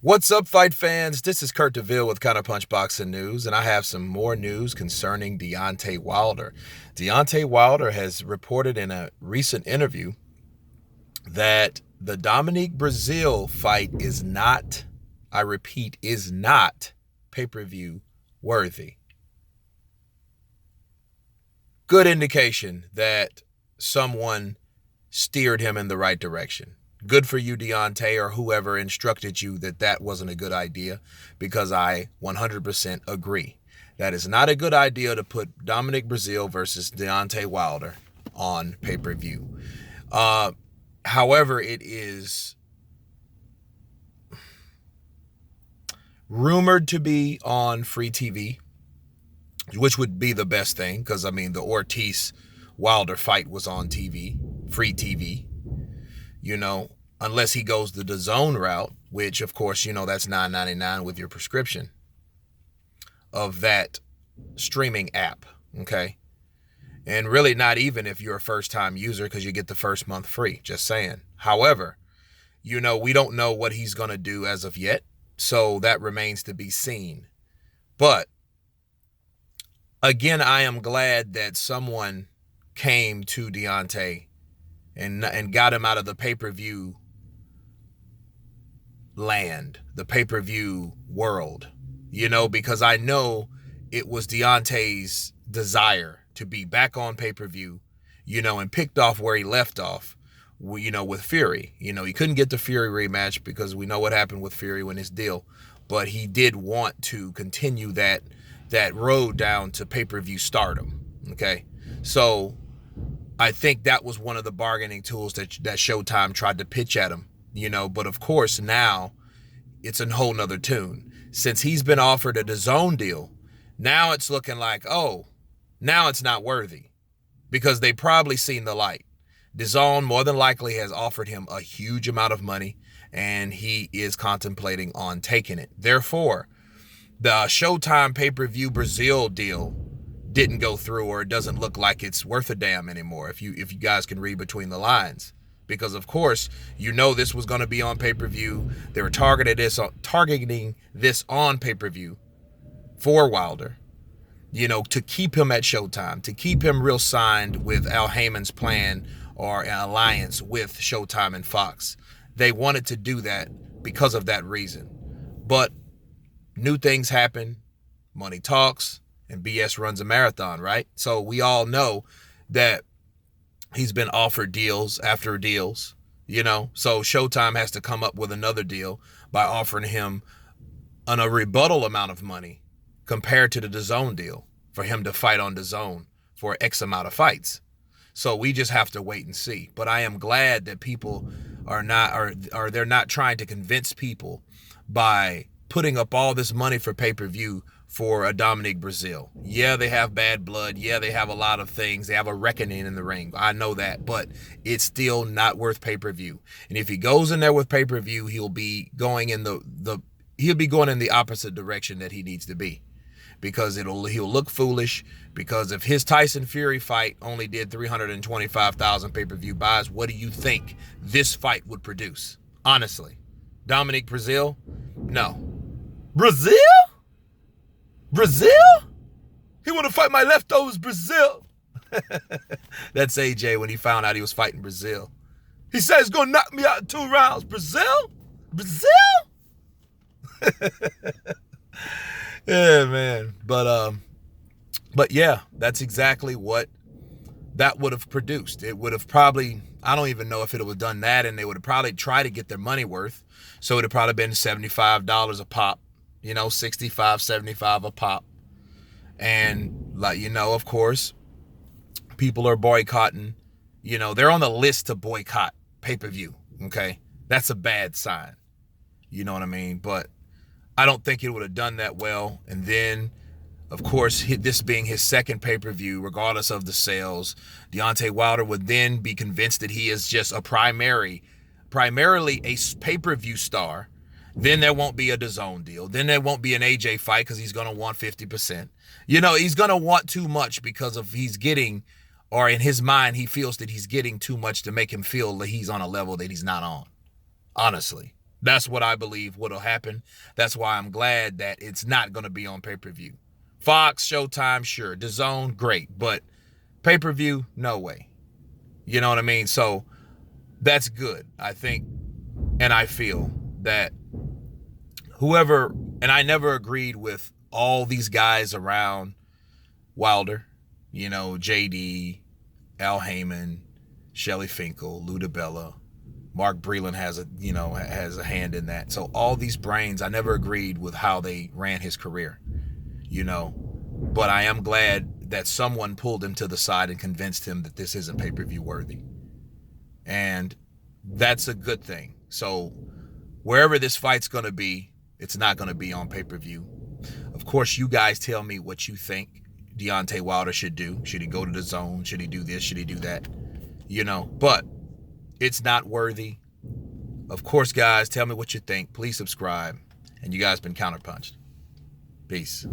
What's up, fight fans? This is Kurt DeVille with Counterpunch Boxing News, and I have some more news concerning Deontay Wilder. Deontay Wilder has reported in a recent interview that the Dominic Brazil fight is not, I repeat, is not pay-per-view worthy. Good indication that someone steered him in the right direction. Good for you, Deontay, or whoever instructed you that that wasn't a good idea, because I 100% agree. That is not a good idea to put Dominic Brazil versus Deontay Wilder on pay-per-view. However, it is rumored to be on free TV, which would be the best thing, because, I mean, the Ortiz-Wilder fight was on TV, free TV. Unless he goes the DAZN route, which, of course, that's $9.99 with your prescription of that streaming app, okay? And really not even if you're a first-time user, because you get the first month free, just saying. However, we don't know what he's going to do as of yet, so that remains to be seen. But, again, I am glad that someone came to Deontay and got him out of the pay-per-view land, the pay-per-view world, because I know it was Deontay's desire to be back on pay-per-view, and picked off where he left off, with Fury. He couldn't get the Fury rematch because we know what happened with Fury when his deal, but he did want to continue that road down to pay-per-view stardom, okay? So I think that was one of the bargaining tools that Showtime tried to pitch at him, but of course now it's a whole nother tune. Since he's been offered a DAZN deal, now it's looking like, now it's not worthy, because they probably seen the light. DAZN more than likely has offered him a huge amount of money, and he is contemplating on taking it. Therefore, the Showtime pay-per-view Breazealle deal didn't go through, or it doesn't look like it's worth a damn anymore, if you guys can read between the lines. Because, of course, this was going to be on pay-per-view. They were targeting this on pay-per-view for Wilder, to keep him at Showtime, to keep him real signed with Al Heyman's plan or an alliance with Showtime and Fox. They wanted to do that because of that reason. But new things happen, money talks, and BS runs a marathon, right? So we all know that he's been offered deals after deals, so Showtime has to come up with another deal by offering him a rebuttal amount of money compared to the DAZN deal for him to fight on DAZN for X amount of fights. So we just have to wait and see. But I am glad that people they're not trying to convince people by putting up all this money for pay-per-view for a Dominic Brazil. Yeah, they have bad blood. Yeah, they have a lot of things. They have a reckoning in the ring. I know that, but it's still not worth pay-per-view. And if he goes in there with pay-per-view, he'll be going in the opposite direction that he needs to be, because he'll look foolish. Because if his Tyson Fury fight only did 325,000 pay-per-view buys, what do you think this fight would produce? Honestly, Dominic Brazil? No. Brazil? Brazil? He want to fight my leftovers, Brazil. That's AJ when he found out he was fighting Brazil. He said he's going to knock me out in 2 rounds. Brazil? Brazil? Yeah, man. But yeah, that's exactly what that would have produced. It would have probably, I don't even know if it would have done that, and they would have probably tried to get their money worth. So it would have probably been $75 a pop. 65, 75 a pop. And, of course, people are boycotting. They're on the list to boycott pay-per-view, okay? That's a bad sign. You know what I mean? But I don't think it would have done that well. And then, of course, this being his second pay-per-view, regardless of the sales, Deontay Wilder would then be convinced that he is just primarily a pay-per-view star. Then there won't be a DAZN deal. Then there won't be an AJ fight because he's going to want 50%. He's going to want too much because of he's getting, or in his mind, he feels that he's getting too much to make him feel that he's on a level that he's not on. Honestly. That's what I believe what'll happen. That's why I'm glad that it's not going to be on pay-per-view. Fox, Showtime, sure. DAZN, great. But pay-per-view, no way. You know what I mean? So that's good, I think. And I feel that whoever, and I never agreed with all these guys around Wilder, you know, JD, Al Heyman, Shelley Finkel, Lou DiBella, Mark Breland has a hand in that. So all these brains, I never agreed with how they ran his career, you know. But I am glad that someone pulled him to the side and convinced him that this isn't pay-per-view worthy. And that's a good thing. So wherever this fight's going to be, it's not going to be on pay-per-view. Of course, you guys tell me what you think Deontay Wilder should do. Should he go to DAZN? Should he do this? Should he do that? You know, but it's not worthy. Of course, guys, tell me what you think. Please subscribe. And you guys been counterpunched. Peace.